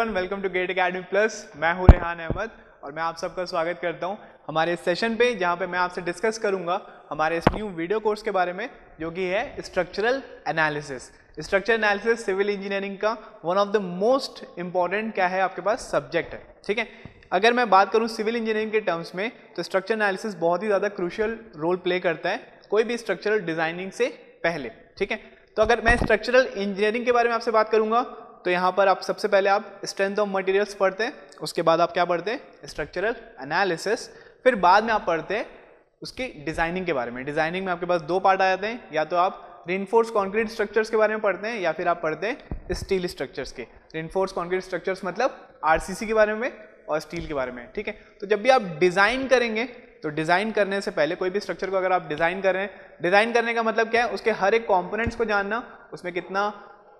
Everyone, welcome to GATE Academy Plus. मैं हूं रेहान अहमद और मैं आप सबका स्वागत करता हूं हमारे इस सेशन पे, जहां पे मैं आपसे डिस्कस करूंगा हमारे इस न्यू वीडियो कोर्स के बारे में, जो कि है structural analysis. Structural analysis civil engineering का one of the most important क्या है आपके पास सब्जेक्ट है। ठीक है, अगर मैं बात करूं सिविल इंजीनियरिंग के टर्म्स में तो स्ट्रक्चर एनालिसिस बहुत ही ज़्यादा क्रूशियल रोल प्ले करता है कोई भी स्ट्रक्चरल डिजाइनिंग से पहले। ठीक है, तो अगर मैं स्ट्रक्चरल इंजीनियरिंग के बारे में आपसे बात करूंगा तो यहाँ पर आप सबसे पहले आप स्ट्रेंथ ऑफ मटेरियल्स पढ़ते हैं, उसके बाद आप क्या पढ़ते हैं स्ट्रक्चरल एनालिसिस, फिर बाद में आप पढ़ते हैं उसकी डिजाइनिंग के बारे में। डिजाइनिंग में आपके पास दो पार्ट आ जाते हैं, या तो आप रिइंफोर्स्ड कंक्रीट स्ट्रक्चर्स के बारे में पढ़ते हैं या फिर आप पढ़ते हैं स्टील स्ट्रक्चर्स के। रिइंफोर्स्ड कंक्रीट स्ट्रक्चर्स मतलब आरसीसी के बारे में और स्टील के बारे में। ठीक है, तो जब भी आप डिजाइन करेंगे तो डिजाइन करने से पहले कोई भी स्ट्रक्चर को अगर आप डिजाइन कर रहे हैं, डिजाइन करने का मतलब क्या है, उसके हर एक कंपोनेंट्स को जानना, उसमें कितना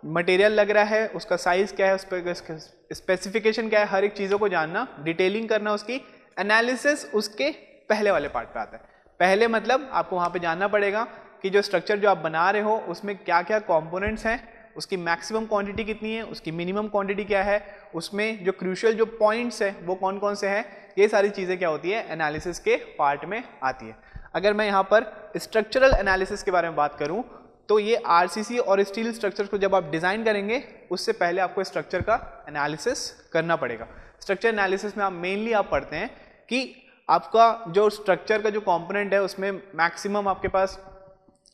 मटेरियल लग रहा है, उसका साइज क्या है, उस पर स्पेसिफिकेशन क्या है, हर एक चीज़ों को जानना, डिटेलिंग करना उसकी। एनालिसिस उसके पहले वाले पार्ट पे आता है। पहले मतलब आपको वहाँ पे जानना पड़ेगा कि जो स्ट्रक्चर जो आप बना रहे हो उसमें क्या क्या कंपोनेंट्स हैं, उसकी मैक्सिमम क्वांटिटी कितनी है, उसकी मिनिमम क्वांटिटी क्या है, उसमें जो क्रूशियल जो पॉइंट्स है वो कौन कौन से हैं, ये सारी चीज़ें क्या होती है एनालिसिस के पार्ट में आती है। अगर मैं यहाँ पर स्ट्रक्चरल एनालिसिस के बारे में बात करूँ तो ये आरसीसी और स्टील स्ट्रक्चर्स को जब आप डिज़ाइन करेंगे उससे पहले आपको स्ट्रक्चर का एनालिसिस करना पड़ेगा। स्ट्रक्चर एनालिसिस में आप मेनली आप पढ़ते हैं कि आपका जो स्ट्रक्चर का जो कंपोनेंट है उसमें मैक्सिमम आपके पास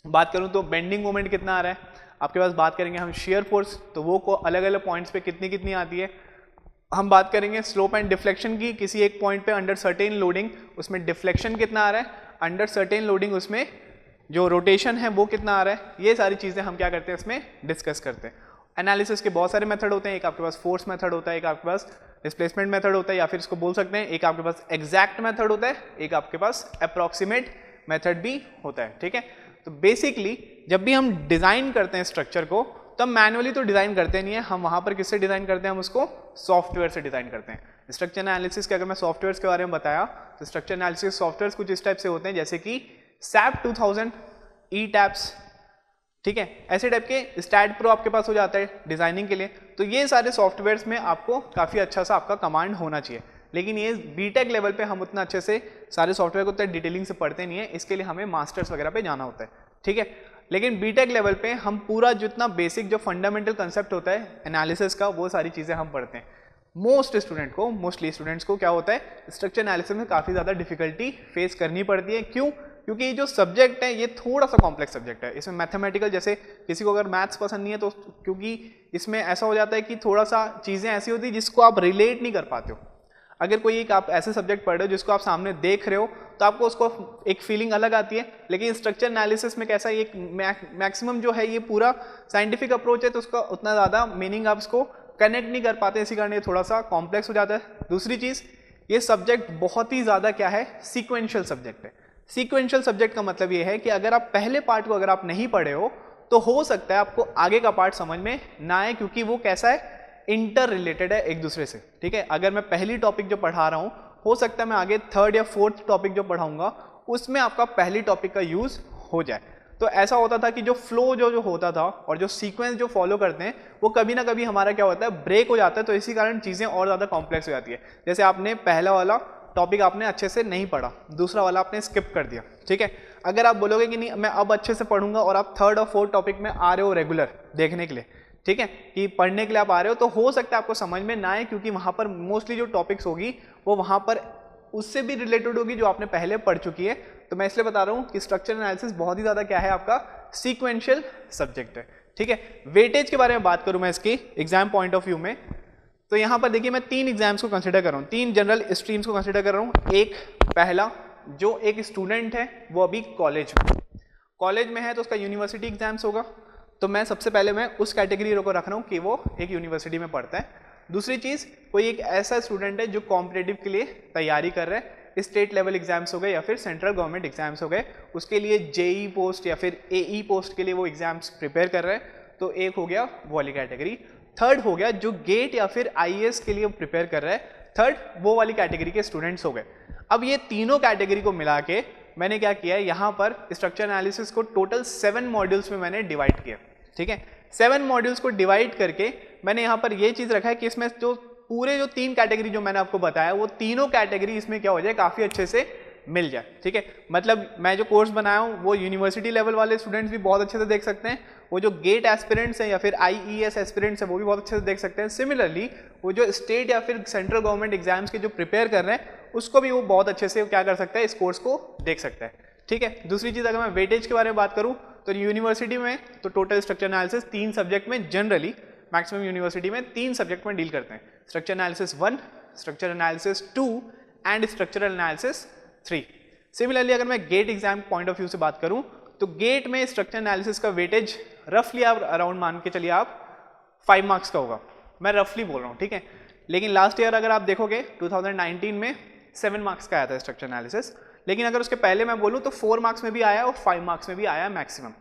बात करूं तो बेंडिंग मोमेंट कितना आ रहा है, आपके पास बात करेंगे हम शेयर फोर्स तो वो को अलग अलग पॉइंट्स पे कितनी कितनी आती है। हम बात करेंगे स्लोप एंड डिफ्लेक्शन की, किसी एक पॉइंट पे अंडर सर्टेन लोडिंग उसमें डिफ्लेक्शन कितना आ रहा है, अंडर सर्टेन लोडिंग उसमें जो रोटेशन है वो कितना आ रहा है। ये सारी चीज़ें हम क्या करते हैं इसमें डिस्कस करते हैं। एनालिसिस के बहुत सारे मेथड होते हैं, एक आपके पास फोर्स मेथड होता है, एक आपके पास डिस्प्लेसमेंट मेथड होता है, या फिर इसको बोल सकते हैं एक आपके पास एग्जैक्ट मेथड होता है, एक आपके पास अप्रॉक्सीमेट मेथड भी होता है। ठीक है, तो बेसिकली जब भी हम डिज़ाइन करते हैं स्ट्रक्चर को तो हम मैनुअली तो डिज़ाइन करते नहीं है, हम वहाँ पर किससे डिज़ाइन करते हैं, हम उसको सॉफ्टवेयर से डिज़ाइन करते हैं। स्ट्रक्चर एनालिसिस के अगर मैं सॉफ्टवेयर के बारे में बताया तो स्ट्रक्चर एनालिसिस सॉफ्टवेयर कुछ इस टाइप से होते हैं जैसे कि SAP 2000, ETABS, ठीक है, ऐसे टाइप के स्टैट प्रो आपके पास हो जाता है डिजाइनिंग के लिए। तो ये सारे सॉफ्टवेयर्स में आपको काफ़ी अच्छा सा आपका कमांड होना चाहिए, लेकिन ये बीटेक लेवल पे हम उतना अच्छे से सारे सॉफ्टवेयर को उतना डिटेलिंग से पढ़ते नहीं है, इसके लिए हमें मास्टर्स वगैरह पे जाना होता है। ठीक है, लेकिन बीटेक लेवल पे हम पूरा जितना बेसिक जो फंडामेंटल कंसेप्ट होता है एनालिसिस का वो सारी चीज़ें हम पढ़ते हैं। मोस्टली स्टूडेंट्स को क्या होता है स्ट्रक्चर एनालिसिस में काफ़ी ज़्यादा डिफिकल्टी फेस करनी पड़ती है। क्यों? क्योंकि ये जो सब्जेक्ट है ये थोड़ा सा कॉम्प्लेक्स सब्जेक्ट है। इसमें मैथमेटिकल, जैसे किसी को अगर मैथ्स पसंद नहीं है तो क्योंकि इसमें ऐसा हो जाता है कि थोड़ा सा चीज़ें ऐसी होती है जिसको आप रिलेट नहीं कर पाते हो। अगर कोई एक आप ऐसे सब्जेक्ट पढ़ रहे हो जिसको आप सामने देख रहे हो तो आपको उसको एक फीलिंग अलग आती है, लेकिन स्ट्रक्चर एनालिसिस में कैसा एक मैक्सिमम जो है ये पूरा साइंटिफिक अप्रोच है तो उसका उतना ज़्यादा मीनिंग आप उसको कनेक्ट नहीं कर पाते, इसी कारण ये थोड़ा सा कॉम्प्लेक्स हो जाता है। दूसरी चीज़, ये सब्जेक्ट बहुत ही ज़्यादा क्या है सीक्वेंशियल सब्जेक्ट है। सीक्वेंशियल सब्जेक्ट का मतलब ये है कि अगर आप पहले पार्ट को अगर आप नहीं पढ़े हो तो हो सकता है आपको आगे का पार्ट समझ में ना आए, क्योंकि वो कैसा है इंटर रिलेटेड है एक दूसरे से। ठीक है, अगर मैं पहली टॉपिक जो पढ़ा रहा हूँ हो सकता है मैं आगे थर्ड या फोर्थ टॉपिक जो पढ़ाऊंगा उसमें आपका पहली टॉपिक का यूज हो जाए। तो ऐसा होता था कि जो फ्लो जो होता था और जो सीक्वेंस जो फॉलो करते हैं वो कभी ना कभी हमारा क्या होता है ब्रेक हो जाता है, तो इसी कारण चीज़ें और ज़्यादा कॉम्प्लेक्स हो जाती है। जैसे आपने पहला वाला टॉपिक आपने अच्छे से नहीं पढ़ा, दूसरा वाला आपने स्किप कर दिया। ठीक है, अगर आप बोलोगे कि नहीं मैं अब अच्छे से पढ़ूंगा और आप थर्ड और फोर्थ टॉपिक में आ रहे हो रेगुलर देखने के लिए, ठीक है, कि पढ़ने के लिए आप आ रहे हो, तो हो सकता है आपको समझ में ना आए, क्योंकि वहाँ पर मोस्टली जो टॉपिक्स होगी वो वहाँ पर उससे भी रिलेटेड होगी जो आपने पहले पढ़ चुकी है। तो मैं इसलिए बता रहा हूँ कि स्ट्रक्चर एनालिसिस बहुत ही ज़्यादा क्या है आपका सीक्वेंशियल सब्जेक्ट है। ठीक है, वेटेज के बारे में बात करूँ मैं इसकी एग्जाम पॉइंट ऑफ व्यू में, तो यहाँ पर देखिए मैं 3 एग्जाम्स को कंसिडर कर रहा हूँ, 3 जनरल स्ट्रीम्स को कंसिडर कर रहा हूँ। एक पहला जो एक स्टूडेंट है वो अभी कॉलेज में है तो उसका यूनिवर्सिटी एग्जाम्स होगा, तो मैं सबसे पहले मैं उस कैटेगरी को रख रहा हूँ कि वो एक यूनिवर्सिटी में पढ़ता है। दूसरी चीज़, कोई एक ऐसा स्टूडेंट है जो कॉम्पिटिटिव के लिए तैयारी कर रहा है, स्टेट लेवल एग्जाम्स हो गए या फिर सेंट्रल गवर्नमेंट एग्जाम्स हो गए, उसके लिए जेई पोस्ट या फिर एई पोस्ट के लिए वो एग्जाम्स प्रिपेयर कर रहे हैं, तो एक हो गया वो वाली कैटेगरी। थर्ड हो गया जो गेट या फिर आईएएस के लिए प्रिपेयर कर रहा है, थर्ड वो वाली कैटेगरी के स्टूडेंट्स हो गए। अब ये तीनों कैटेगरी को मिला के मैंने क्या किया है, यहाँ पर स्ट्रक्चर एनालिसिस को टोटल 7 मॉड्यूल्स में मैंने डिवाइड किया। ठीक है, 7 मॉड्यूल्स को डिवाइड करके मैंने यहाँ पर ये चीज़ रखा है कि इसमें जो पूरे जो 3 कैटेगरी जो मैंने आपको बताया वो तीनों कैटेगरी इसमें क्या हो जाए, काफ़ी अच्छे से मिल जाए। ठीक है, मतलब मैं जो कोर्स बनाया हूँ वो यूनिवर्सिटी लेवल वाले स्टूडेंट्स भी बहुत अच्छे से देख सकते हैं, वो जो गेट एस्पिरेंट्स हैं या फिर IES एस्पिरेंट्स हैं वो भी बहुत अच्छे से देख सकते हैं। सिमिलरली वो जो स्टेट या फिर सेंट्रल गवर्नमेंट एग्जाम्स के जो प्रिपेयर कर रहे हैं उसको भी वो बहुत अच्छे से क्या कर सकता है, इस कोर्स को देख सकता है। ठीक है, दूसरी चीज़ अगर मैं वेटेज के बारे में बात करूँ तो यूनिवर्सिटी में तो टोटल स्ट्रक्चर एनालिसिस 3 सब्जेक्ट में जनरली मैक्सिमम यूनिवर्सिटी में 3 सब्जेक्ट में डील करते हैं, structure analysis 1, structure analysis 2 and structural analysis 3। Similarly अगर मैं GATE exam point of view से बात करूं तो गेट में स्ट्रक्चर एनालिसिस का वेटेज रफली आप अराउंड मान के चलिए आप 5 मार्क्स का होगा, मैं रफली बोल रहा हूं। ठीक है, लेकिन लास्ट ईयर अगर आप देखोगे 2019 में 7 मार्क्स का आया था स्ट्रक्चर एनालिसिस, लेकिन अगर उसके पहले मैं बोलूं तो 4 मार्क्स में भी आया और 5 मार्क्स में भी आया मैक्सिमम।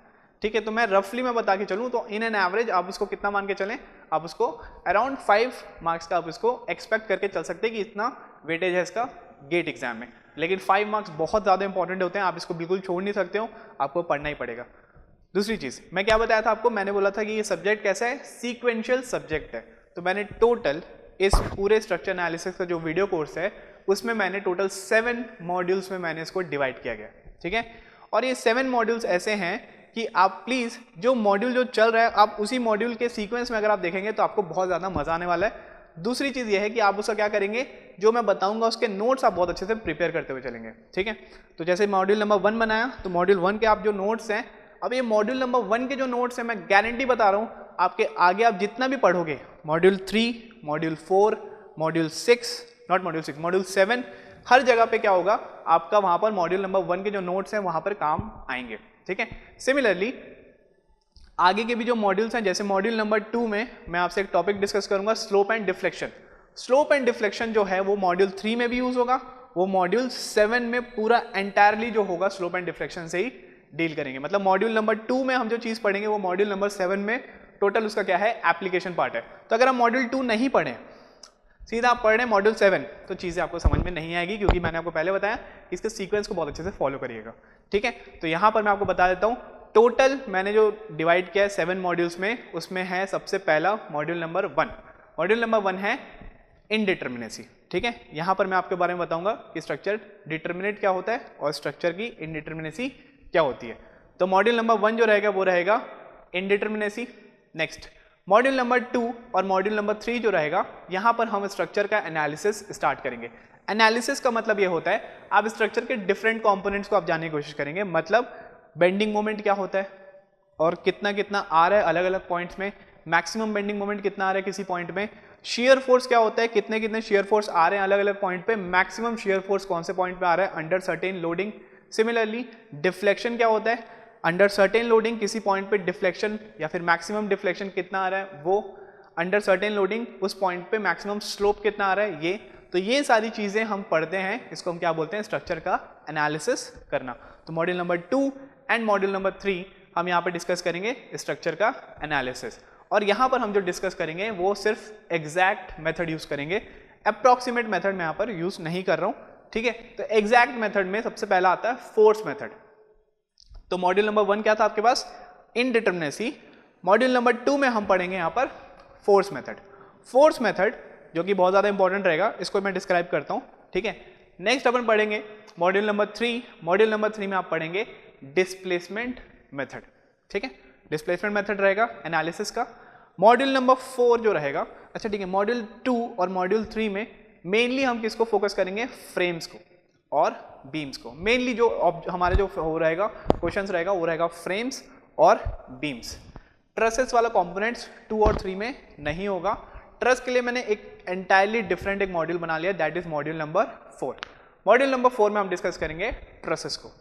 ठीक है, तो मैं रफली मैं बता के चलूं तो इन एन एवरेज आप उसको कितना मान के चलें, आप उसको अराउंड 5 मार्क्स का आप इसको एक्सपेक्ट करके चल सकते हैं कि इतना वेटेज है इसका गेट एग्जाम में। लेकिन 5 मार्क्स बहुत ज़्यादा इंपॉर्टेंट होते हैं, आप इसको बिल्कुल छोड़ नहीं सकते हो, आपको पढ़ना ही पड़ेगा। दूसरी चीज़ मैं क्या बताया था आपको, मैंने बोला था कि ये सब्जेक्ट कैसा है, सीक्वेंशियल सब्जेक्ट है। तो मैंने टोटल इस पूरे स्ट्रक्चर एनालिसिस का जो वीडियो कोर्स है उसमें मैंने टोटल 7 मॉड्यूल्स में मैंने इसको डिवाइड किया गया। ठीक है, और ये 7 मॉड्यूल्स ऐसे हैं कि आप प्लीज़ जो मॉड्यूल जो चल रहा है आप उसी मॉड्यूल के सीक्वेंस में अगर आप देखेंगे तो आपको बहुत ज़्यादा मजा आने वाला है। दूसरी चीज़ ये है कि आप उसका क्या करेंगे, जो मैं बताऊंगा उसके नोट्स आप बहुत अच्छे से प्रिपेयर करते हुए चलेंगे। ठीक है, तो जैसे मॉड्यूल नंबर 1 बनाया तो मॉड्यूल 1 के आप जो नोट्स हैं, अब ये मॉड्यूल नंबर 1 के जो नोट्स हैं मैं गारंटी बता रहा हूँ आपके आगे आप जितना भी पढ़ोगे module 3, module 4, module 6, not module 6, module 7, हर जगह पे क्या होगा आपका वहाँ पर मॉड्यूल नंबर 1 के जो नोट्स हैं वहाँ पर काम आएंगे। ठीक है, सिमिलरली आगे के भी जो मॉड्यूल्स हैं, जैसे मॉड्यूल नंबर 2 में मैं आपसे एक टॉपिक डिस्कस करूंगा slope and deflection. Slope and deflection जो है वो मॉड्यूल 3 में भी यूज होगा, वो मॉड्यूल 7 में पूरा एंटायरली जो होगा स्लोप एंड डिफ्लेक्शन से ही डील करेंगे। मतलब मॉड्यूल नंबर 2 में हम जो चीज़ पढ़ेंगे वो मॉड्यूल नंबर 7 में टोटल उसका क्या है, एप्लीकेशन पार्ट है। तो अगर आप मॉड्यूल 2 नहीं पढ़ें, सीधा आप पढ़ रहे हैं मॉड्यूल 7, तो चीज़ें आपको समझ में नहीं आएगी, क्योंकि मैंने आपको पहले बताया इसके सीक्वेंस को बहुत अच्छे से फॉलो करिएगा। ठीक है, तो यहाँ पर मैं आपको बता देता हूँ टोटल मैंने जो डिवाइड किया है 7 मॉड्यूल्स में, उसमें है सबसे पहला मॉड्यूल नंबर 1। मॉड्यूल नंबर 1 है इनडिटर्मिनेसी। ठीक है, यहाँ पर मैं आपके बारे में बताऊंगा कि स्ट्रक्चर डिटर्मिनेट क्या होता है और स्ट्रक्चर की इनडिटर्मिनेसी क्या होती है। तो मॉड्यूल नंबर 1 जो रहेगा वो रहेगा इनडिटर्मिनेसी। नेक्स्ट मॉड्यूल नंबर 2 और मॉड्यूल नंबर 3 जो रहेगा, यहाँ पर हम स्ट्रक्चर का एनालिसिस स्टार्ट करेंगे। एनालिसिस का मतलब ये होता है आप स्ट्रक्चर के डिफरेंट कंपोनेंट्स को आप जानने की कोशिश करेंगे। मतलब बेंडिंग मोमेंट क्या होता है और कितना कितना आ रहा है अलग अलग पॉइंट्स में, मैक्सिमम बेंडिंग मोमेंट कितना आ रहा है किसी पॉइंट में, शेयर फोर्स क्या होता है, कितने कितने शेयर फोर्स आ रहे हैं अलग अलग पॉइंट पे, मैक्सिमम शेयर फोर्स कौन से पॉइंट पे आ रहा है under certain loading. Similarly deflection क्या होता है, अंडर सर्टेन लोडिंग किसी पॉइंट पे डिफ्लेक्शन या फिर मैक्सिमम डिफ्लेक्शन कितना आ रहा है वो, अंडर सर्टेन लोडिंग उस पॉइंट पे मैक्सिमम स्लोप कितना आ रहा है ये। तो ये सारी चीजें हम पढ़ते हैं, इसको हम क्या बोलते हैं, स्ट्रक्चर का एनालिसिस करना। तो module number 2 and module number 3 हम यहाँ पे डिस्कस करेंगे स्ट्रक्चर का एनालिसिस। और यहाँ पर हम जो डिस्कस करेंगे वो सिर्फ एग्जैक्ट मेथड यूज करेंगे, अप्रॉक्सीमेट मेथड मैं यहाँ पर यूज नहीं कर रहा हूँ। ठीक है, तो एग्जैक्ट मेथड में सबसे पहला आता है फोर्स मेथड। तो मॉड्यूल नंबर 1 क्या था आपके पास, इनडिटर्मिनेसी। मॉड्यूल नंबर 2 में हम पढ़ेंगे यहाँ पर फोर्स मेथड। फोर्स मेथड जो कि बहुत ज़्यादा इंपॉर्टेंट रहेगा, इसको मैं डिस्क्राइब करता हूँ। ठीक है, नेक्स्ट अपन पढ़ेंगे मॉड्यूल नंबर 3। मॉड्यूल नंबर 3 में आप पढ़ेंगे डिस्प्लेसमेंट मेथड। ठीक है, डिस्प्लेसमेंट मेथड रहेगा एनालिसिस का। मॉड्यूल नंबर 4 जो रहेगा, अच्छा ठीक है, मॉड्यूल 2 और मॉड्यूल 3 में मेनली हम किसको फोकस करेंगे, फ्रेम्स को और बीम्स को। मेनली जो हमारे जो हो रहेगा क्वेश्चंस रहेगा वो रहेगा फ्रेम्स और बीम्स। ट्रसेस वाला कंपोनेंट्स 2 और 3 में नहीं होगा। ट्रस के लिए मैंने एक एंटायरली डिफरेंट एक मॉड्यूल बना लिया, that is module number 4। Module number 4 में हम डिस्कस करेंगे ट्रसेस को।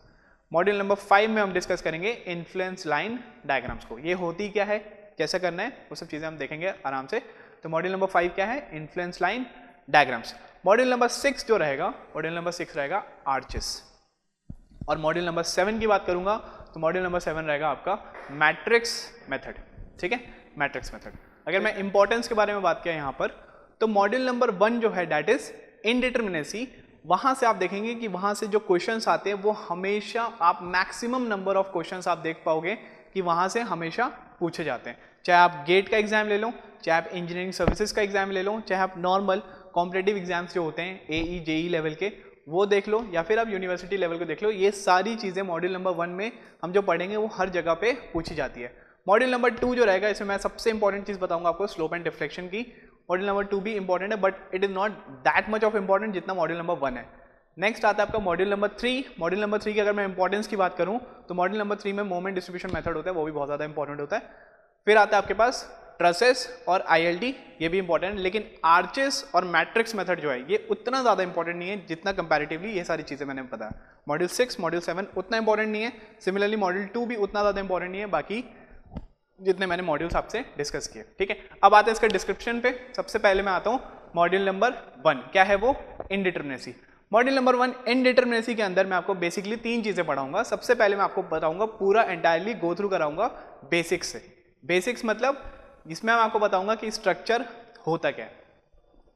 मॉड्यूल नंबर 5 में हम डिस्कस करेंगे इन्फ्लुएंस लाइन डायग्राम्स को। ये होती क्या है, कैसे करना है, वो सब चीजें हम देखेंगे आराम से। तो मॉड्यूल नंबर 5 क्या है, influence line diagrams. Module number 6 जो रहेगा, मॉड्यूल नंबर 6 रहेगा आर्चेस। और मॉड्यूल नंबर 7 की बात करूंगा तो मॉड्यूल नंबर 7 रहेगा आपका मैट्रिक्स मेथड। ठीक है, मैट्रिक्स मेथड। अगर मैं इंपॉर्टेंस के बारे में बात किया यहाँ पर, तो मॉड्यूल नंबर 1 जो है दैट इज इनडिटर्मिनेसी। वहां से आप देखेंगे कि वहां से जो क्वेश्चंस आते हैं वो हमेशा आप मैक्सिमम नंबर ऑफ क्वेश्चंस आप देख पाओगे कि वहां से हमेशा पूछे जाते हैं। चाहे आप गेट का एग्जाम ले लो, चाहे आप इंजीनियरिंग सर्विसेज का एग्जाम ले लो, चाहे आप नॉर्मल कॉम्पिटेटिव एग्जाम्स जो होते हैं AE JE लेवल के वो देख लो, या फिर आप यूनिवर्सिटी लेवल को देख लो, ये सारी चीज़ें मॉड्यूल नंबर 1 में हम जो पढ़ेंगे वो हर जगह पे पूछी जाती है। मॉड्यूल नंबर 2 जो रहेगा, इसमें मैं सबसे इंपॉर्टेंट चीज़ बताऊंगा आपको स्लोप एंड डिफ्लेक्शन की। मॉड्यूल नंबर 2 भी इंपॉर्टेंट है, but it is not that much of important जितना मॉड्यूल नंबर 1 है। नेक्स्ट आता है आपका मॉड्यूल नंबर 3। मॉड्यूल नंबर 3 की अगर मैं इंपॉर्टेंस की बात करूं तो मॉड्यूल नंबर 3 में मोमेंट डिस्ट्रीब्यूशन मेथड होता है, वो भी बहुत ज़्यादा इंपॉर्टेंट होता है। फिर आता है आपके पास ट्रसेस और ILT, ये भी इंपॉर्टेंट है, लेकिन आर्चेस और मैट्रिक्स मेथड जो है ये उतना ज़्यादा इंपॉर्टेंट नहीं है जितना कंपैरेटिवली ये सारी चीज़ें मैंने बताया। मॉड्यूल 6 मॉड्यूल 7 उतना इंपॉर्टेंट नहीं है, सिमिलरली मॉड्यूल 2 भी उतना ज़्यादा इंपॉर्टेंट नहीं है बाकी जितने मैंने मॉड्यूल्स आपसे डिस्कस किए। ठीक है, अब आते हैं इसका डिस्क्रिप्शन पे। सबसे पहले मैं आता हूँ मॉड्यूल नंबर 1, क्या है वो? इनडिटरमिनेसी। मॉड्यूल नंबर 1 इनडिटरमिनेसी के अंदर मैं आपको बेसिकली 3 चीज़ें पढ़ाऊंगा। सबसे पहले मैं आपको बताऊंगा, पूरा एंटायरली गो थ्रू कराऊंगा बेसिक्स से। बेसिक्स मतलब इसमें मैं आपको बताऊंगा कि स्ट्रक्चर होता क्या है,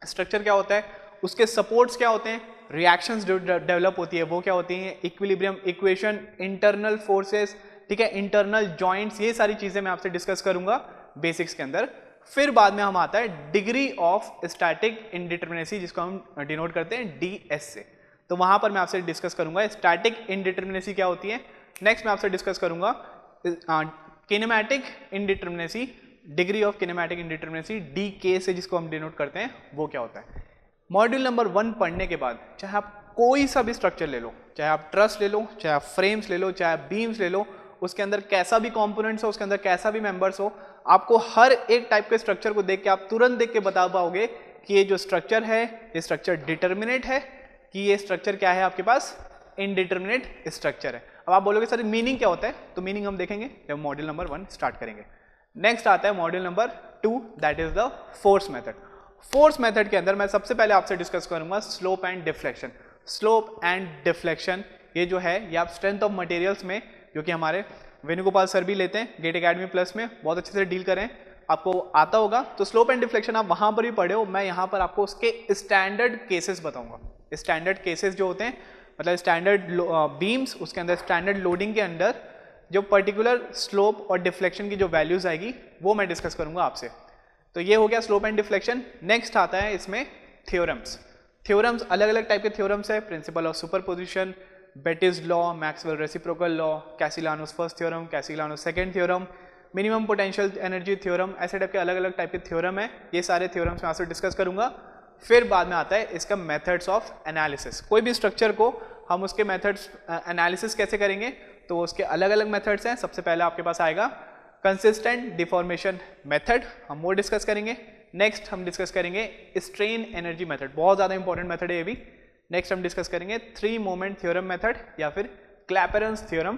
स्ट्रक्चर क्या होता है, उसके सपोर्ट्स क्या होते हैं, रिएक्शंस जो डेवलप होती है वो क्या होती हैं, इक्विलिब्रियम इक्वेशन, इंटरनल फोर्सेस, ठीक है, इंटरनल जॉइंट्स, ये सारी चीज़ें मैं आपसे डिस्कस करूंगा बेसिक्स के अंदर। फिर बाद में हम आता है डिग्री ऑफ स्टैटिक इनडिटरमिनेसी, जिसको हम डिनोट करते हैं DS से। तो वहां पर मैं आपसे डिस्कस करूंगा स्टैटिक इनडिटरमिनेसी क्या होती है। नेक्स्ट मैं आपसे डिस्कस करूंगा kinematic इनडिटरमिनेसी, degree of kinematic इनडिटरमिनेसी DK से, जिसको हम डिनोट करते हैं, वो क्या होता है। मॉड्यूल नंबर 1 पढ़ने के बाद चाहे आप कोई सा भी स्ट्रक्चर ले लो, चाहे आप ट्रस ले लो, चाहे आप फ्रेम्स ले लो, चाहे आप बीम्स ले लो, उसके अंदर कैसा भी कंपोनेंट्स हो, उसके अंदर कैसा भी मेंबर्स हो, आपको हर एक टाइप के स्ट्रक्चर को देख के आप तुरंत देख के बता पाओगे कि ये जो स्ट्रक्चर है ये स्ट्रक्चर डिटर्मिनेट है कि ये स्ट्रक्चर क्या है, आपके पास इनडिटर्मिनेट स्ट्रक्चर है। अब आप बोलोगे सर मीनिंग क्या होता है, तो मीनिंग हम देखेंगे जब मॉड्यूल नंबर 1 स्टार्ट करेंगे। नेक्स्ट आता है module number 2, that is the force method. Force method के अंदर मैं सबसे पहले आपसे डिस्कस करूंगा slope and deflection. Slope and deflection ये जो है ये आप स्ट्रेंथ ऑफ मटेरियल्स में, जो कि हमारे वेणुगोपाल सर भी लेते हैं गेट एकेडमी प्लस में, बहुत अच्छे से डील करें, आपको आता होगा। तो स्लोप एंड डिफ्लेक्शन आप वहां पर भी पढ़े हो, मैं यहाँ पर आपको उसके स्टैंडर्ड केसेस बताऊंगा। स्टैंडर्ड केसेस जो होते हैं मतलब स्टैंडर्ड बीम्स, उसके अंदर स्टैंडर्ड लोडिंग के अंदर जो पर्टिकुलर स्लोप और डिफ्लेक्शन की जो वैल्यूज आएगी वो मैं डिस्कस करूंगा आपसे। तो ये हो गया स्लोप एंड डिफ्लेक्शन। नेक्स्ट आता है इसमें थ्योरम्स। थ्योरम्स अलग अलग टाइप के थ्योरम्स है, principle of superposition, Betti's law, Maxwell reciprocal law, Castigliano's first theorem, Castigliano's second theorem, minimum potential energy theorem, ऐसे टाइप के अलग अलग टाइप के थ्योरम है। ये सारे थ्योरम्स मैं आपसे डिस्कस करूंगा। फिर बाद में आता है इसका मेथड्स ऑफ एनालिसिस। कोई भी स्ट्रक्चर को हम उसके मेथड्स एनालिसिस कैसे करेंगे, तो उसके अलग अलग मेथड्स हैं। सबसे पहले आपके पास आएगा कंसिस्टेंट डिफॉर्मेशन मेथड, हम वो डिस्कस करेंगे। नेक्स्ट हम डिस्कस करेंगे स्ट्रेन एनर्जी मेथड, बहुत ज़्यादा इंपॉर्टेंट मेथड है ये भी। नेक्स्ट हम डिस्कस करेंगे 3 मोमेंट थ्योरम मेथड या फिर क्लैपेरॉन्स थ्योरम,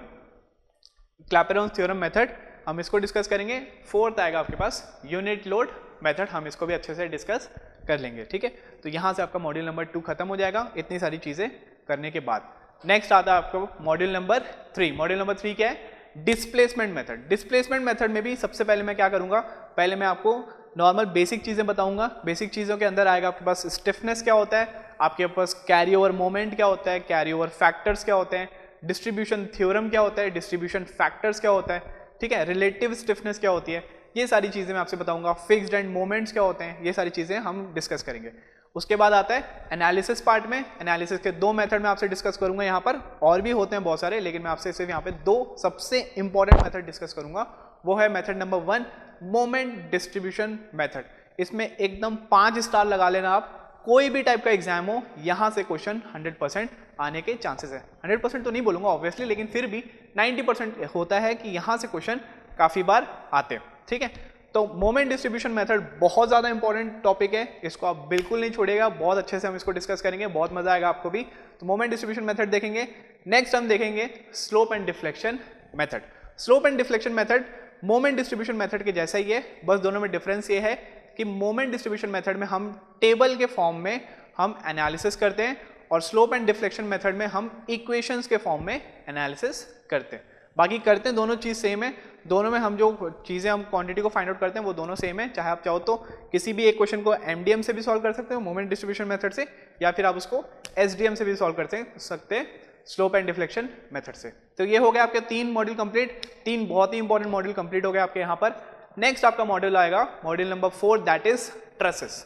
क्लैपेरॉन्स थ्योरम मेथड हम इसको डिस्कस करेंगे। फोर्थ आएगा आपके पास यूनिट लोड मेथड, हम इसको भी अच्छे से डिस्कस कर लेंगे। ठीक है, तो यहाँ से आपका मॉड्यूल नंबर 2 खत्म हो जाएगा इतनी सारी चीज़ें करने के बाद। नेक्स्ट आता है आपको मॉड्यूल नंबर 3। मॉड्यूल नंबर 3 क्या है? Displacement method. डिस्प्लेसमेंट मेथड में भी सबसे पहले मैं क्या करूंगा, पहले मैं आपको नॉर्मल बेसिक चीजें बताऊंगा। बेसिक चीजों के अंदर आएगा आपके पास स्टिफनेस क्या होता है, आपके पास कैरी ओवर मोमेंट क्या होता है, कैरी ओवर फैक्टर्स क्या होते हैं, डिस्ट्रीब्यूशन थ्योरम क्या होता है, डिस्ट्रीब्यूशन फैक्टर्स क्या होता है, ठीक है, रिलेटिव स्टिफनेस क्या होती है, ये सारी चीजें मैं आपसे बताऊंगा। फिक्स्ड एंड मोमेंट्स क्या होते हैं, ये सारी चीजें हम डिस्कस करेंगे। उसके बाद आता है एनालिसिस पार्ट में। एनालिसिस के 2 मेथड मैं आपसे डिस्कस करूंगा यहाँ पर, और भी होते हैं बहुत सारे, लेकिन मैं आपसे सिर्फ यहाँ पे 2 सबसे इंपॉर्टेंट मेथड डिस्कस करूंगा। वो है method number 1 moment distribution method. इसमें एकदम 5 स्टार लगा लेना आप, कोई भी टाइप का एग्जाम हो यहाँ से क्वेश्चन 100% आने के चांसेस है। 100% तो नहीं बोलूंगा ऑब्वियसली, लेकिन फिर भी 90% होता है कि यहाँ से क्वेश्चन काफी बार आते हैं। ठीक है, तो मोमेंट डिस्ट्रीब्यूशन मेथड बहुत ज़्यादा इंपॉर्टेंट टॉपिक है, इसको आप बिल्कुल नहीं छोड़ेगा, बहुत अच्छे से हम इसको डिस्कस करेंगे, बहुत मजा आएगा आपको भी। तो मोमेंट डिस्ट्रीब्यूशन मेथड देखेंगे। नेक्स्ट हम देखेंगे slope and deflection method. Slope and deflection method moment distribution method के जैसा ही है, बस दोनों में डिफरेंस ये है कि मोमेंट डिस्ट्रीब्यूशन मेथड में हम टेबल के फॉर्म में हम एनालिसिस करते हैं, और स्लोप एंड डिफ्लेक्शन मेथड में हम इक्वेशंस के फॉर्म में एनालिसिस करते हैं। बाकी करते हैं दोनों चीज़ सेम है, दोनों में हम जो चीज़ें हम क्वांटिटी को फाइंड आउट करते हैं वो दोनों सेम है। चाहे आप चाहो तो किसी भी एक क्वेश्चन को MDM से भी सॉल्व कर सकते हो मोमेंट डिस्ट्रीब्यूशन मेथड से, या फिर आप उसको SDM से भी सॉल्व कर सकते हैं स्लोप एंड डिफ्लेक्शन मेथड से। तो ये हो गया आपके 3 मॉड्यूल कंप्लीट, 3 बहुत ही इंपॉर्टेंट मॉड्यूल कंप्लीट हो गया आपके यहाँ पर। नेक्स्ट आपका मॉड्यूल आएगा module number 4, that is trusses.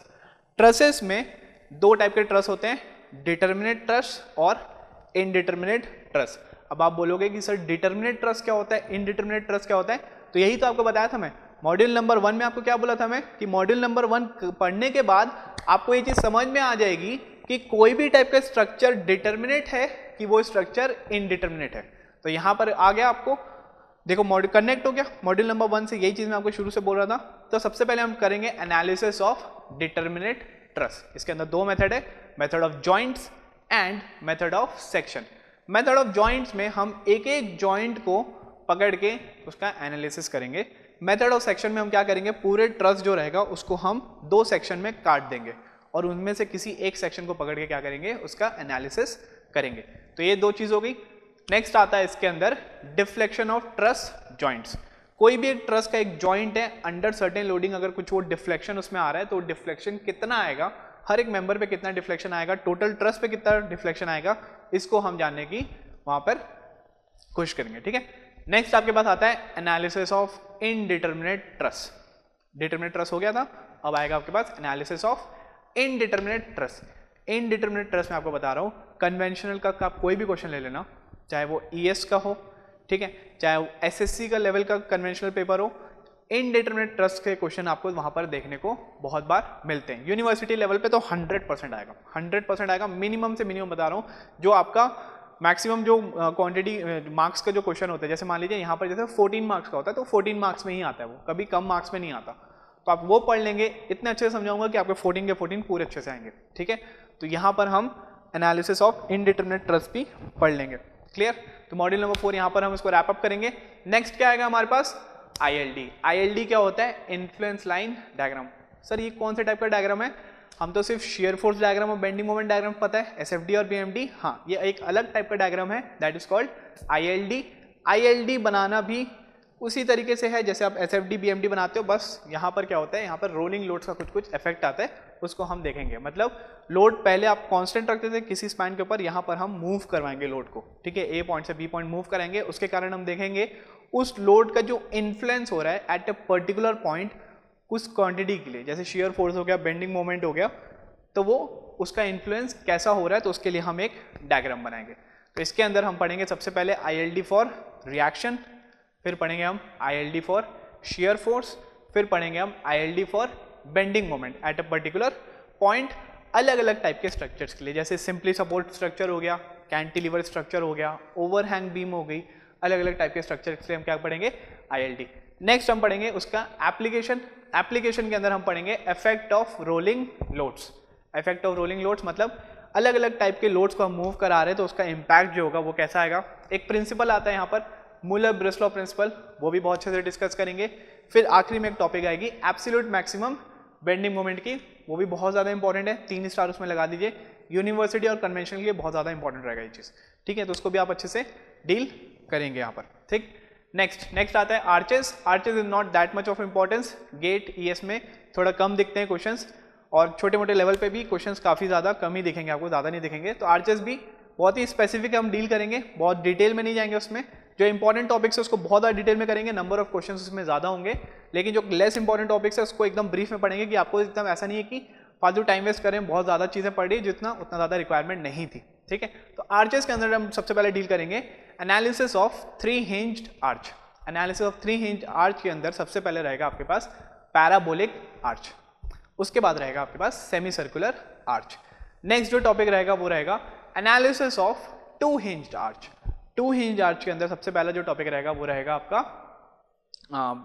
Trusses में दो टाइप के ट्रस होते हैं, डिटर्मिनेट ट्रस और इनडिटर्मिनेट ट्रस। अब आप बोलोगे कि सर डिटर्मिनेट ट्रस क्या होता है, इनडिटर्मिनेट ट्रस क्या होता है, तो यही तो आपको बताया था मैं मॉड्यूल नंबर 1 में। आपको क्या बोला था मैं कि मॉड्यूल नंबर 1 पढ़ने के बाद आपको ये चीज समझ में आ जाएगी कि कोई भी टाइप का स्ट्रक्चर डिटर्मिनेट है कि वो स्ट्रक्चर इनडिटर्मिनेट है। तो यहां पर आ गया आपको, देखो मॉड्यूल कनेक्ट हो गया मॉड्यूल नंबर 1 से, यही चीज मैं आपको शुरू से बोल रहा था। तो सबसे पहले हम करेंगे एनालिसिस ऑफ डिटर्मिनेट ट्रस। इसके अंदर दो मेथड है, method of joints and method of section. Method of joints में हम एक एक जॉइंट को पकड़ के उसका एनालिसिस करेंगे। मेथड ऑफ सेक्शन में हम क्या करेंगे, पूरे ट्रस जो रहेगा उसको हम दो सेक्शन में काट देंगे और उनमें से किसी एक सेक्शन को पकड़ के क्या करेंगे, उसका एनालिसिस करेंगे। तो ये दो चीज हो गई। नेक्स्ट आता है इसके अंदर डिफ्लेक्शन ऑफ ट्रस जॉइंट्स। कोई भी एक ट्रस का एक जॉइंट है, अंडर सर्टेन लोडिंग अगर कुछ वो डिफ्लेक्शन उसमें आ रहा है तो डिफ्लेक्शन कितना आएगा, हर एक मेंबर पे कितना डिफ्लेक्शन आएगा, टोटल ट्रस पे कितना डिफ्लेक्शन आएगा, इसको हम जानने की वहां पर कोशिश करेंगे। ठीक है, नेक्स्ट आपके पास आता है analysis of indeterminate truss. Determinate truss हो गया था, अब आएगा आपके पास analysis of indeterminate truss. Indeterminate truss में आपको बता रहा हूं, कन्वेंशनल का आप कोई भी क्वेश्चन ले लेना, चाहे वो ईएस का हो, ठीक है, चाहे वो एसएससी का लेवल का कन्वेंशनल पेपर हो, इनडिटर्मिनेट ट्रस के क्वेश्चन आपको वहां पर देखने को बहुत बार मिलते हैं। यूनिवर्सिटी लेवल पे तो 100% आएगा, 100% आएगा, मिनिमम से मिनिमम बता रहा हूं। जो आपका मैक्सिमम जो क्वांटिटी मार्क्स का जो क्वेश्चन होता है, जैसे मान लीजिए यहाँ पर जैसे 14 मार्क्स का होता है तो 14 मार्क्स में ही आता है, वो कभी कम मार्क्स में नहीं आता। तो आप वो पढ़ लेंगे, इतने अच्छे से समझाऊंगा कि आपके 14 के 14 पूरे अच्छे से आएंगे। ठीक है, तो यहाँ पर हम एनालिसिस ऑफ इनडिटर्मिनेट ट्रस भी पढ़ लेंगे। क्लियर, तो मॉड्यूल नंबर 4 यहाँ पर हम इसको रैप अप करेंगे। नेक्स्ट क्या आएगा हमारे पास, ILD। ILD क्या होता है, इन्फ्लुएंस लाइन डायग्राम। सर ये कौन से टाइप का डायग्राम है, हम तो सिर्फ शेयर फोर्स डायग्राम और बेंडिंग मोमेंट डायग्राम पता है, SFD और BMD। हाँ, ये एक अलग टाइप का डायग्राम है, that is called ILD। ILD बनाना भी उसी तरीके से है जैसे आप SFD BMD बनाते हो, बस यहाँ पर क्या होता है, यहाँ पर रोलिंग लोड्स का कुछ कुछ इफेक्ट आता है, उसको हम देखेंगे। मतलब लोड पहले आप कांस्टेंट रखते थे किसी स्पैन के ऊपर, यहाँ पर हम मूव करवाएंगे लोड को। ठीक है, A पॉइंट से B पॉइंट मूव कराएंगे, उसके कारण हम देखेंगे उस लोड का जो इन्फ्लुएंस हो रहा है एट ए पर्टिकुलर पॉइंट उस क्वांटिटी के लिए, जैसे शेयर फोर्स हो गया, बेंडिंग मोमेंट हो गया, तो वो उसका इन्फ्लुएंस कैसा हो रहा है, तो उसके लिए हम एक डायग्राम बनाएंगे। तो इसके अंदर हम पढ़ेंगे सबसे पहले ILD फॉर रिएक्शन, फिर पढ़ेंगे हम ILD फॉर शेयर फोर्स, फिर पढ़ेंगे हम ILD for bending moment at a particular point, अलग अलग टाइप के स्ट्रक्चर्स के लिए, जैसे सिंपली सपोर्ट स्ट्रक्चर हो गया, कैंटिलीवर स्ट्रक्चर हो गया, ओवरहैंग बीम हो गई, अलग अलग टाइप के स्ट्रक्चर के लिए हम क्या पढ़ेंगे, ILD। नेक्स्ट हम पढ़ेंगे उसका एप्लीकेशन। एप्लीकेशन के अंदर हम पढ़ेंगे effect of rolling loads. Effect of rolling loads मतलब अलग अलग टाइप के लोड्स को हम मूव करा रहे हैं तो उसका इंपैक्ट जो होगा वो कैसा आएगा। एक प्रिंसिपल आता है यहाँ पर मूलर ब्रिस्लो प्रिंसिपल, वो भी बहुत अच्छे से डिस्कस करेंगे। फिर आखिरी में एक टॉपिक आएगी एब्सोल्यूट मैक्सिमम बेंडिंग मोमेंट की, वो भी बहुत ज़्यादा इंपॉर्टेंट है, 3 स्टार उसमें लगा दीजिए। यूनिवर्सिटी और कन्वेंशन के लिए बहुत ज़्यादा इंपॉर्टेंट रहेगा ये चीज़। ठीक है, तो उसको भी आप अच्छे से डील करेंगे यहाँ पर। ठीक, नेक्स्ट आता है arches. Arches is not that much of importance, GATE ES में थोड़ा कम दिखते हैं क्वेश्चंस, और छोटे मोटे लेवल पे भी क्वेश्चंस काफ़ी ज़्यादा कम ही दिखेंगे आपको, ज़्यादा नहीं दिखेंगे। तो आर्चेस भी बहुत ही स्पेसिफिक हम डील करेंगे, बहुत डिटेल में नहीं जाएंगे उसमें। जो इंपॉर्टेंट टॉपिक्स है उसको बहुत ज़्यादा डिटेल में करेंगे, नंबर ऑफ क्वेश्चंस उसमें ज़्यादा होंगे, लेकिन जो लेस इंपॉर्टेंट टॉपिक्स है उसको एकदम ब्रीफ में पढ़ेंगे कि आपको एकदम ऐसा नहीं है कि फालतू टाइम वेस्ट करें, बहुत ज़्यादा चीज़ें पढ़ी जितना उतना ज़्यादा रिक्वायरमेंट नहीं थी। ठीक है, तो आर्चेस के अंदर हम सबसे पहले डील करेंगे analysis of 3 hinged arch. Analysis of 3 hinged arch के अंदर सबसे पहले रहेगा आपके पास पैराबोलिक आर्च, उसके बाद रहेगा आपके पास सेमी सर्कुलर आर्च। नेक्स्ट जो टॉपिक रहेगा वो रहेगा analysis of 2 hinged arch. 2 hinged arch के अंदर सबसे पहला जो टॉपिक रहेगा वो रहेगा आपका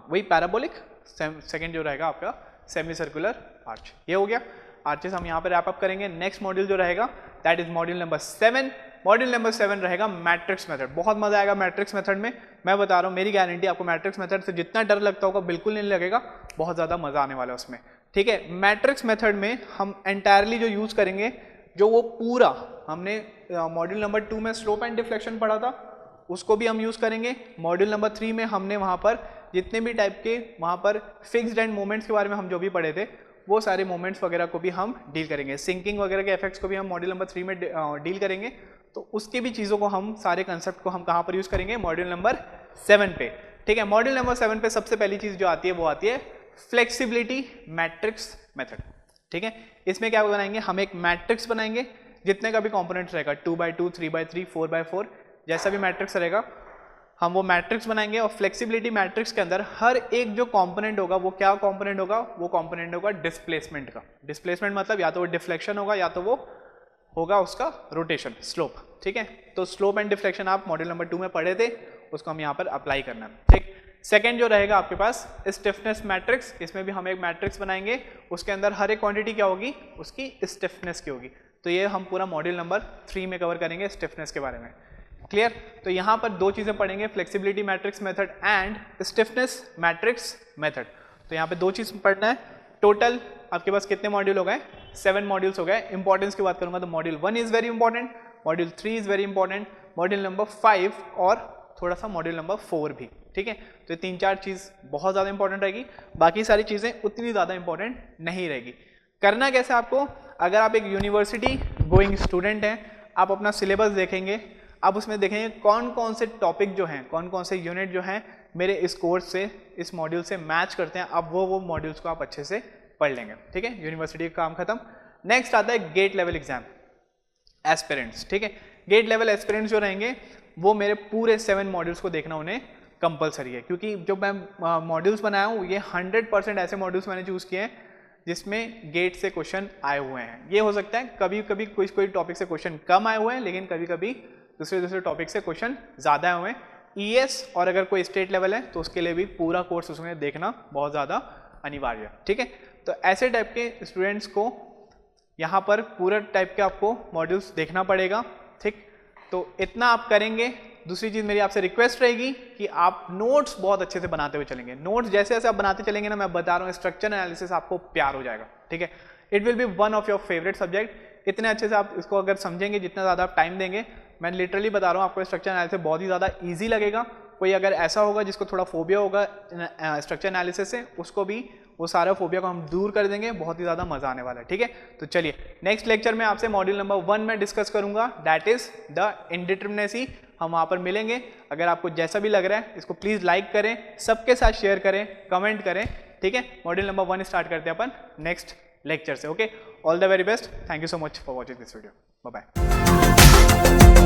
वही पैराबोलिक, सेकंड जो रहेगा आपका सेमी सर्कुलर आर्च। ये हो गया आर्चेस, हम यहाँ पे रैप अप करेंगे। नेक्स्ट मॉड्यूल जो रहेगा that is module number 7। Module number 7 रहेगा मैट्रिक्स मेथड। बहुत मजा आएगा मैट्रिक्स मेथड में, मैं बता रहा हूँ, मेरी गारंटी आपको मैट्रिक्स मेथड से जितना डर लगता होगा बिल्कुल नहीं लगेगा, बहुत ज़्यादा मजा आने वाला है उसमें। ठीक है, मैट्रिक्स मेथड में हम एंटायरली जो यूज़ करेंगे, जो वो पूरा हमने मॉड्यूल नंबर 2 में स्लोप एंड डिफ्लेक्शन पढ़ा था उसको भी हम यूज़ करेंगे। मॉड्यूल नंबर 3 में हमने वहाँ पर जितने भी टाइप के वहाँ पर फिक्स्ड एंड मोमेंट्स के बारे में हम जो भी पढ़े थे वो सारे मोमेंट्स वगैरह को भी हम डील करेंगे। सिंकिंग वगैरह के इफेक्ट्स को भी हम मॉड्यूल नंबर 3 में डील करेंगे। तो उसके भी चीज़ों को हम सारे कंसेप्ट को हम कहाँ पर यूज़ करेंगे, मॉड्यूल नंबर 7 पे। ठीक है। मॉड्यूल नंबर 7 पे सबसे पहली चीज जो आती है वो आती है फ्लेक्सिबिलिटी मैट्रिक्स मेथड। ठीक है, इसमें क्या बनाएंगे, हम एक मैट्रिक्स बनाएंगे, जितने का भी कंपोनेंट्स रहेगा 2x2, 3x3, 4x4, जैसा भी मैट्रिक्स रहेगा हम वो मैट्रिक्स बनाएंगे। और फ्लेक्सिबिलिटी मैट्रिक्स के अंदर हर एक जो कंपोनेंट होगा वो क्या कंपोनेंट होगा, वो कंपोनेंट होगा डिस्प्लेसमेंट का। डिस्प्लेसमेंट मतलब या तो वो डिफ्लेक्शन होगा या तो वो होगा उसका रोटेशन, स्लोप। ठीक है, तो स्लोप एंड डिफ्लेक्शन आप मॉड्यूल नंबर 2 में पढ़े थे, उसको हम यहाँ पर अप्लाई करना है। ठीक, सेकेंड जो रहेगा आपके पास स्टिफनेस मैट्रिक्स, इसमें भी हम एक मैट्रिक्स बनाएंगे, उसके अंदर हर एक क्वांटिटी क्या होगी, उसकी स्टिफनेस की होगी। तो ये हम पूरा मॉड्यूल नंबर 3 में कवर करेंगे स्टिफनेस के बारे में। क्लियर, तो यहाँ पर दो चीजें पढ़ेंगे, flexibility matrix method and stiffness matrix method. तो यहाँ पे दो चीज पढ़ना है। टोटल आपके पास कितने मॉड्यूल हो गए, 7 मॉड्यूल्स हो गए। इंपॉर्टेंस की बात करूंगा तो module 1 is very important, module 3 is very important, module number 5 और थोड़ा सा मॉड्यूल नंबर 4 भी। ठीक है, तो ये 3-4 चीज बहुत ज्यादा इंपॉर्टेंट रहेगी, बाकी सारी चीजें उतनी ज्यादा इंपॉर्टेंट नहीं रहेगी। करना कैसे आपको, अगर आप एक यूनिवर्सिटी गोइंग स्टूडेंट हैं, आप अपना सिलेबस देखेंगे, आप उसमें देखेंगे कौन कौन से टॉपिक जो हैं, कौन कौन से यूनिट जो हैं मेरे इस कोर्स से, इस मॉड्यूल से मैच करते हैं। अब वो मॉड्यूल्स को आप अच्छे से पढ़ लेंगे। ठीक है, यूनिवर्सिटी का काम खत्म। नेक्स्ट आता है गेट लेवल एग्जाम एस्पिरेंट्स। ठीक है, गेट लेवल एस्पिरेंट्स जो रहेंगे वो मेरे पूरे 7 मॉड्यूल्स को देखना उन्हें कंपलसरी है, क्योंकि जो मैं मॉड्यूल्स बनाया हूँ ये 100% ऐसे मॉड्यूल्स मैंने चूज किए हैं जिसमें गेट से क्वेश्चन आए हुए हैं। ये हो सकता है कभी कभी कोई टॉपिक से क्वेश्चन कम आए हुए हैं, लेकिन कभी कभी दूसरे टॉपिक से क्वेश्चन ज़्यादा आए हुए हैं। ईएस और अगर कोई स्टेट लेवल है तो उसके लिए भी पूरा कोर्स उसमें देखना बहुत ज़्यादा अनिवार्य है। ठीक है, तो ऐसे टाइप के स्टूडेंट्स को यहाँ पर पूरा टाइप के आपको मॉड्यूल्स देखना पड़ेगा। ठीक, तो इतना आप करेंगे। दूसरी चीज़ मेरी आपसे रिक्वेस्ट रहेगी कि आप नोट्स बहुत अच्छे से बनाते हुए चलेंगे। नोट्स जैसे जैसे आप बनाते चलेंगे ना, मैं बता रहा हूँ स्ट्रक्चर एनालिसिस आपको प्यार हो जाएगा। ठीक है, it will be one of your favourite subject. इतने अच्छे से आप इसको अगर समझेंगे, जितना ज़्यादा आप टाइम देंगे, मैं लिटरली बता रहा हूँ आपको स्ट्रक्चर एनालिसिस बहुत ही ज़्यादा ईजी लगेगा। कोई अगर ऐसा होगा जिसको थोड़ा फोबिया होगा स्ट्रक्चर एनालिसिस से, उसको भी वो सारा फोबिया को हम दूर कर देंगे, बहुत ही ज़्यादा मजा आने वाला है। ठीक है, तो चलिए नेक्स्ट लेक्चर में आपसे मॉड्यूल नंबर 1 में डिस्कस करूंगा, दैट इज द इंडिटरमिनेसी। हम वहाँ पर मिलेंगे। अगर आपको जैसा भी लग रहा है इसको प्लीज़ लाइक करें, सबके साथ शेयर करें, कमेंट करें। ठीक है, मॉड्यूल नंबर 1 स्टार्ट करते हैं अपन नेक्स्ट लेक्चर से। Okay, all the very best, thank you so much for watching this video, bye bye.